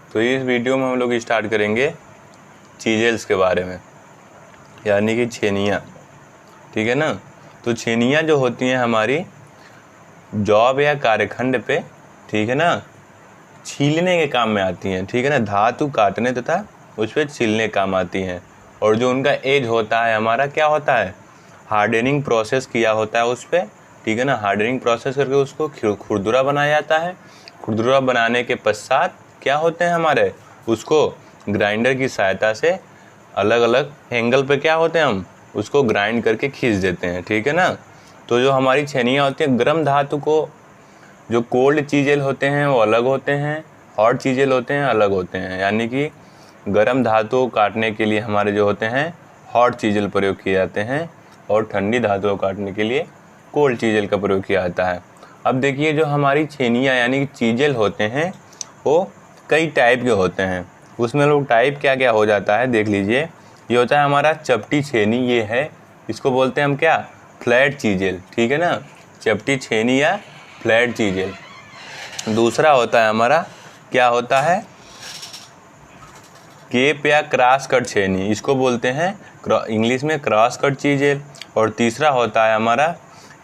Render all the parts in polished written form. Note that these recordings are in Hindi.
तो इस वीडियो में हम लोग स्टार्ट करेंगे चीजेल्स के बारे में, यानी कि छेनियाँ। ठीक है ना। तो छेनियाँ जो होती हैं हमारी जॉब या कार्यखंड पे, ठीक है ना, छीलने के काम में आती हैं। ठीक है ना, धातु काटने तथा उस पर छीलने काम आती हैं। और जो उनका एज होता है हमारा क्या होता है, हार्डनिंग प्रोसेस किया होता है उस पर। ठीक है ना, हार्डनिंग प्रोसेस करके उसको खुरदुरा बनाया जाता है। खुरदुरा बनाने के पश्चात क्या होते हैं हमारे, उसको ग्राइंडर की सहायता से अलग अलग एंगल पे क्या होते हैं, हम उसको ग्राइंड करके खींच देते हैं। ठीक है ना। तो जो हमारी छेनियाँ होती हैं, गर्म धातु को, जो कोल्ड चीजेल होते हैं वो अलग होते हैं, हॉट चीजेल होते हैं अलग होते हैं। यानी कि गर्म धातु काटने के लिए हमारे जो होते हैं हॉट चीजेल प्रयोग किए जाते हैं, और ठंडी धातु को काटने के लिए कोल्ड चीजेल का प्रयोग किया जाता है। अब देखिए, जो हमारी छेनियाँ यानी कि चीजेल होते हैं वो कई टाइप के होते हैं। उसमें लोग टाइप क्या क्या हो जाता है देख लीजिए। ये होता है हमारा चपटी छेनी, ये है, इसको बोलते हैं हम क्या, फ्लैट चीजेल। ठीक है ना, चपटी छेनी या फ्लैट चीजेल। दूसरा होता है हमारा क्या होता है, केप या क्रॉस कट छेनी, इसको बोलते हैं इंग्लिश में क्रॉस कट चीजेल। और तीसरा होता है हमारा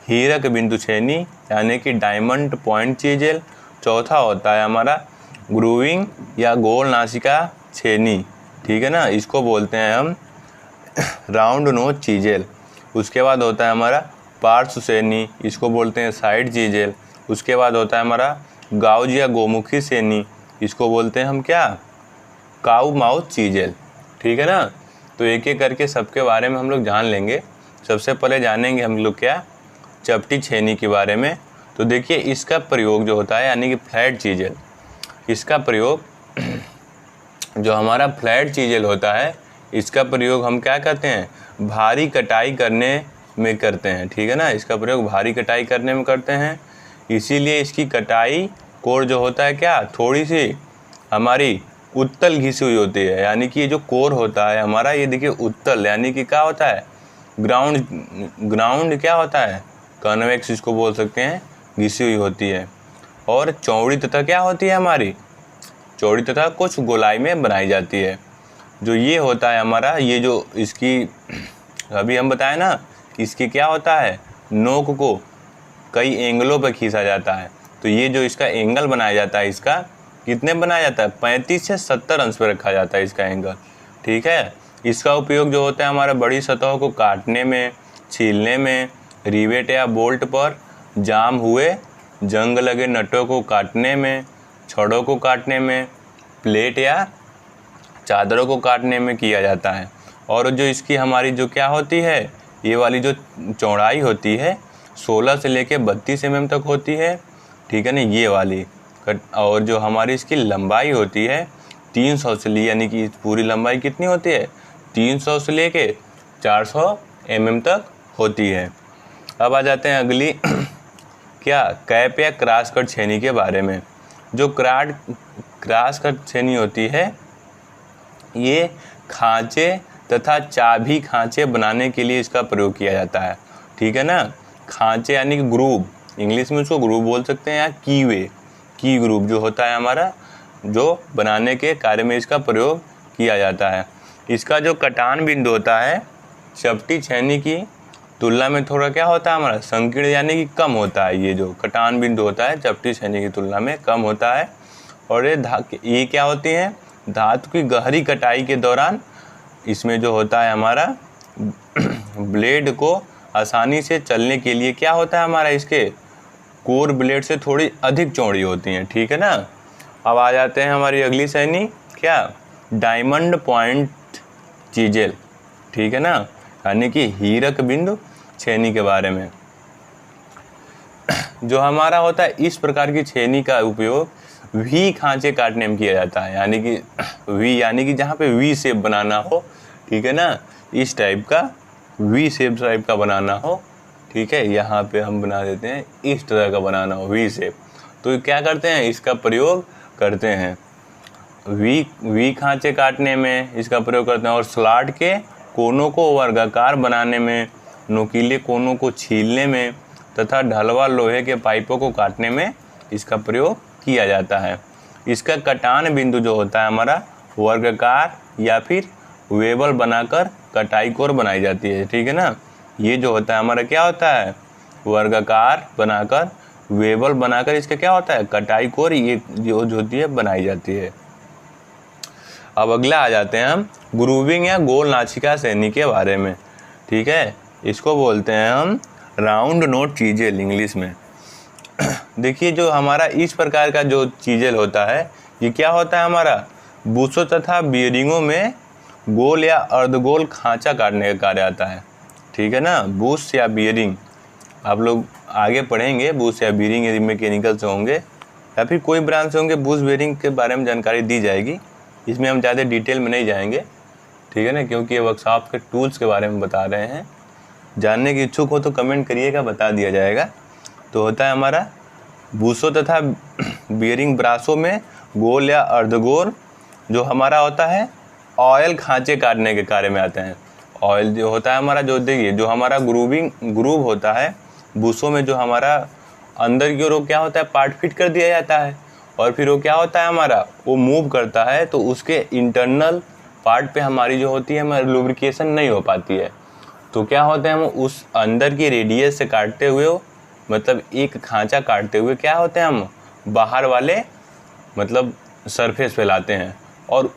हीरक बिंदु छेनी, यानी कि डायमंड पॉइंट चीजेल। चौथा होता है हमारा ग्रूविंग या गोल नासिका छेनी। ठीक है ना, इसको बोलते हैं हम राउंड नोज चीजेल। उसके बाद होता है हमारा पार्श्व छेनी, इसको बोलते हैं साइड चीजेल। उसके बाद होता है हमारा गाउज या गोमुखी छेनी, इसको बोलते हैं हम क्या, काउ माउथ चीजेल। ठीक है ना। तो एक एक करके सबके बारे में हम लोग जान लेंगे। सबसे पहले जानेंगे हम लोग क्या, चपटी छेनी के बारे में। तो देखिए, इसका प्रयोग जो होता है यानी कि फ्लैट चीजेल, इसका प्रयोग जो हमारा फ्लैट चीजेल होता है, इसका प्रयोग हम क्या करते हैं, भारी कटाई करने में करते हैं। ठीक है ना, इसका प्रयोग भारी कटाई करने में करते हैं। इसीलिए इसकी कटाई कोर जो होता है क्या, थोड़ी सी हमारी उत्तल घिसी हुई होती है। यानी कि ये जो कोर होता है हमारा, ये देखिए उत्तल, यानी कि क्या होता है, ग्राउंड क्या होता है, कन्वेक्स इसको बोल सकते हैं, घिसी हुई होती है। और चौड़ी तथा क्या होती है हमारी, चौड़ी तथा कुछ गोलाई में बनाई जाती है। जो ये होता है हमारा, ये जो इसकी अभी हम बताएं ना, इसकी क्या होता है, नोक को कई एंगलों पर खींचा जाता है। तो ये जो इसका एंगल बनाया जाता है, इसका कितने बनाया जाता है, 35 से 70 अंश पर रखा जाता है इसका एंगल। ठीक है। इसका उपयोग जो होता है हमारा बड़ी सतहों को काटने में, छीलने में, रिवेट या बोल्ट पर जाम हुए जंग लगे नटों को काटने में, छड़ों को काटने में, प्लेट या चादरों को काटने में किया जाता है। और जो इसकी हमारी जो क्या होती है, ये वाली जो चौड़ाई होती है 16 से लेके 32 mm तक होती है। ठीक है ना, ये वाली और जो हमारी इसकी लंबाई होती है 300 से लिए, यानी कि पूरी लंबाई कितनी होती है, 300 से लेके 400 mm तक होती है। अब आ जाते हैं अगली क्या, कैप या क्रॉस कट छेनी के बारे में। जो क्रॉस कट छेनी होती है, ये खांचे तथा चाबी खांचे बनाने के लिए इसका प्रयोग किया जाता है। ठीक है ना, खांचे यानी कि ग्रूव, इंग्लिश में उसको ग्रूव बोल सकते हैं, या की ग्रूव जो होता है हमारा, जो बनाने के कार्य में इसका प्रयोग किया जाता है। इसका जो कटान बिंदु होता है चपटी छेनी की तुलना में थोड़ा क्या होता है हमारा, संकीर्ण यानी कि कम होता है। ये जो कटान बिंदु होता है चपटी छेनी की तुलना में कम होता है। और ये क्या होती है, धातु की गहरी कटाई के दौरान इसमें जो होता है हमारा ब्लेड को आसानी से चलने के लिए क्या होता है हमारा, इसके कोर ब्लेड से थोड़ी अधिक चौड़ी होती हैं। ठीक है ना। अब आ जाते हैं हमारी अगली छेनी क्या, डायमंड पॉइंट चीजेल। ठीक है ना, यानी कि हीरक बिंदु छेनी के बारे में। जो हमारा होता है, इस प्रकार की छेनी का उपयोग वी खांचे काटने में किया जाता है। यानी कि वी यानी कि जहाँ पे वी शेप बनाना हो, ठीक है ना, इस टाइप का वी शेप टाइप का बनाना हो। ठीक है, यहाँ पे हम बना देते हैं इस तरह का बनाना हो, वी शेप। तो क्या करते हैं, इसका प्रयोग करते हैं वी खांचे काटने में इसका प्रयोग करते हैं। और स्लॉट के कोनों को वर्गाकार बनाने में, नुकीले कोनों को छीलने में तथा ढलवा लोहे के पाइपों को काटने में इसका प्रयोग किया जाता है। इसका कटान बिंदु जो होता है हमारा वर्गाकार या फिर वेबल बनाकर कटाई कोर बनाई जाती है। ठीक है ना, ये जो होता है हमारा क्या होता है, वर्गाकार बनाकर वेबल बनाकर इसका क्या होता है, कटाई कोर ये जो होती है बनाई जाती है। अब अगला आ जाते हैं हम ग्रूविंग या गोल नासिका श्रेणी के बारे में। ठीक है, इसको बोलते हैं हम राउंड नोट चीजेल इंग्लिश में। देखिए जो हमारा इस प्रकार का जो चीजेल होता है ये क्या होता है, हमारा बुशों तथा बियरिंगों में गोल या अर्धगोल खांचा काटने का कार्य आता है। ठीक है ना, बुश या बियरिंग आप लोग आगे पढ़ेंगे, बुश या बियरिंग यदि मैकेनिकल से होंगे या फिर कोई ब्रांच से होंगे, बुश बियरिंग के बारे में जानकारी दी जाएगी। इसमें हम ज़्यादा डिटेल में नहीं जाएंगे, ठीक है ना, क्योंकि ये वर्कशॉप के टूल्स के बारे में बता रहे हैं। जानने की इच्छुक हो तो कमेंट करिएगा, बता दिया जाएगा। तो होता है हमारा बुशों तथा बियरिंग ब्रासों में गोल या अर्धगोल जो हमारा होता है ऑयल खांचे काटने के कार्य में आते हैं। ऑयल जो होता है हमारा, जो देखिए जो हमारा ग्रूव होता है बुशों में, जो हमारा अंदर की ओर क्या होता है पार्ट फिट कर दिया जाता है और फिर वो क्या होता है हमारा वो मूव करता है, तो उसके इंटरनल पार्ट पे हमारी जो होती है हमारी लुब्रिकेशन नहीं हो पाती है। तो क्या होता है हम उस अंदर की रेडियस से काटते हुए, मतलब एक खांचा काटते हुए क्या होते हैं हम बाहर वाले मतलब सरफेस पे लाते हैं और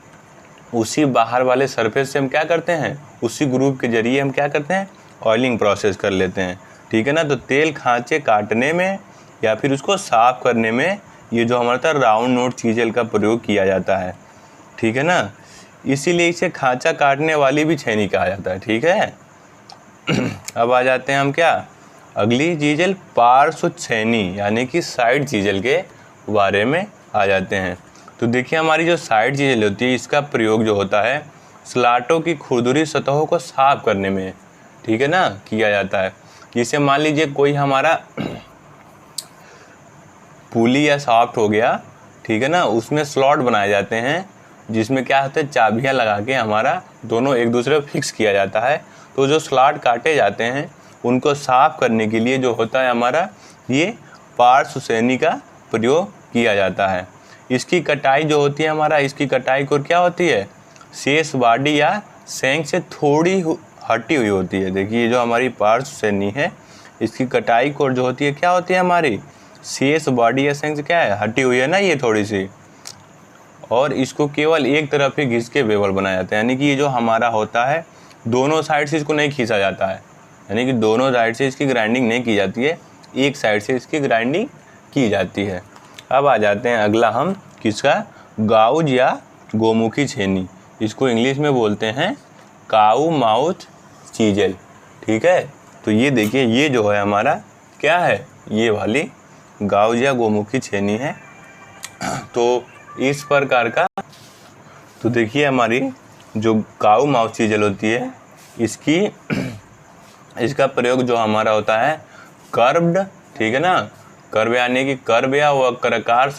उसी बाहर वाले सरफेस से हम क्या करते हैं, उसी ग्रूव के जरिए हम क्या करते हैं ऑयलिंग प्रोसेस कर लेते हैं। ठीक है ना, तो तेल खांचे काटने में या फिर उसको साफ करने में ये जो हमारा था राउंड नोट चीजेल का प्रयोग किया जाता है। ठीक है ना, इसीलिए इसे खांचा काटने वाली भी छेनी कहा जाता है। ठीक है, अब आ जाते हैं हम क्या अगली चीजेल पार्श्व छेनी यानी कि साइड चीजेल के बारे में आ जाते हैं। तो देखिए हमारी जो साइड चीजेल होती है इसका प्रयोग जो होता है स्लाटों की खुरदुरी सतहों को साफ करने में, ठीक है ना, किया जाता है। जिसे मान लीजिए कोई हमारा पुली या सॉफ्ट हो गया, ठीक है ना, उसमें स्लॉट बनाए जाते हैं जिसमें क्या होता है चाबियां लगा के हमारा दोनों एक दूसरे पर फिक्स किया जाता है। तो जो स्लॉट काटे जाते हैं उनको साफ करने के लिए जो होता है हमारा ये पार्श्व श्रेणी का प्रयोग किया जाता है। इसकी कटाई जो होती है हमारा, इसकी कटाई को क्या होती है शेष बॉडी या शंख से थोड़ी हटी हुई होती है। देखिए जो हमारी पार्श्व श्रेणी है इसकी कटाई को जो होती है क्या होती है हमारी शेष बॉडी या शंख से क्या है हटी हुई है ना ये थोड़ी सी, और इसको केवल एक तरफ ही घिस के वेबल बनाया जाता है। यानी कि ये जो हमारा होता है दोनों साइड से इसको नहीं खींचा जाता है, यानी कि दोनों साइड से इसकी ग्राइंडिंग नहीं की जाती है, एक साइड से इसकी ग्राइंडिंग की जाती है। अब आ जाते हैं अगला हम किसका गाउज या गोमुखी छेनी, इसको इंग्लिश में बोलते हैं काऊ माउथ चीजेल। ठीक है, तो ये देखिए ये जो है हमारा क्या है ये वाली गाउज या गोमुखी छेनी है। तो इस प्रकार का तो देखिए हमारी जो काऊ माउथ चीजेल होती है इसका प्रयोग जो हमारा होता है कर्व्ड, ठीक है ना, कर्व यानी कि कर्व या वक्राकार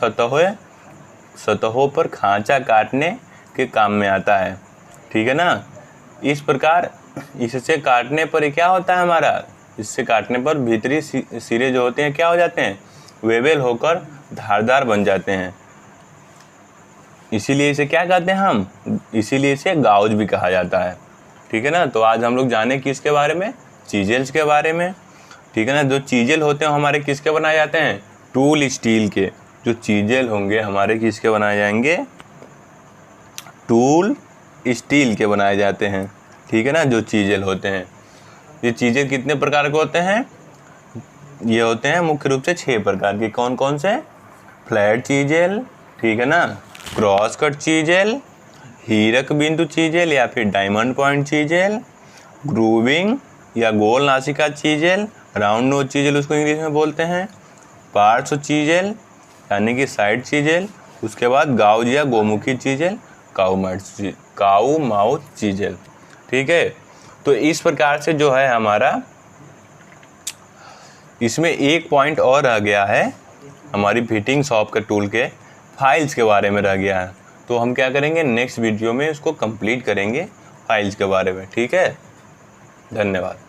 सतहों पर खांचा काटने के काम में आता है। ठीक है ना, इस प्रकार इससे काटने पर क्या होता है हमारा, इससे काटने पर भीतरी सिरे जो होते हैं क्या हो जाते हैं वेबल होकर धारदार बन जाते हैं। इसीलिए इसे क्या कहते हैं हम, इसीलिए इसे गाउज भी कहा जाता है। ठीक है ना, तो आज हम लोग जाने किसके बारे में, चीजेल्स के बारे में। ठीक है ना, जो चीजेल होते हैं हमारे किसके बनाए जाते हैं टूल स्टील के। जो चीजेल होंगे हमारे किसके बनाए जाएंगे टूल स्टील के बनाए जाते हैं। ठीक है ना, जो चीजेल होते हैं ये चीजेल कितने प्रकार के होते हैं, ये होते हैं मुख्य रूप से 6 प्रकार के। कौन कौन से, फ्लैट चीजेल, ठीक है ना, क्रॉस कट चीजेल, हीरक बिंदु चीजेल या फिर डायमंड पॉइंट चीजेल, ग्रूविंग या गोल नासिका चीजेल, राउंड नोज चीजेल उसको इंग्लिश में बोलते हैं, पार्श्व चीजेल यानी कि साइड चीजेल, उसके बाद गाउज या गोमुखी चीजेल, काऊ माउथ चीजेल। ठीक है, तो इस प्रकार से जो है हमारा इसमें एक पॉइंट और रह गया है हमारी फिटिंग शॉप के टूल के फाइल्स के बारे में रह गया है। तो हम क्या करेंगे नेक्स्ट वीडियो में इसको कंप्लीट करेंगे फाइल्स के बारे में। ठीक है, धन्यवाद।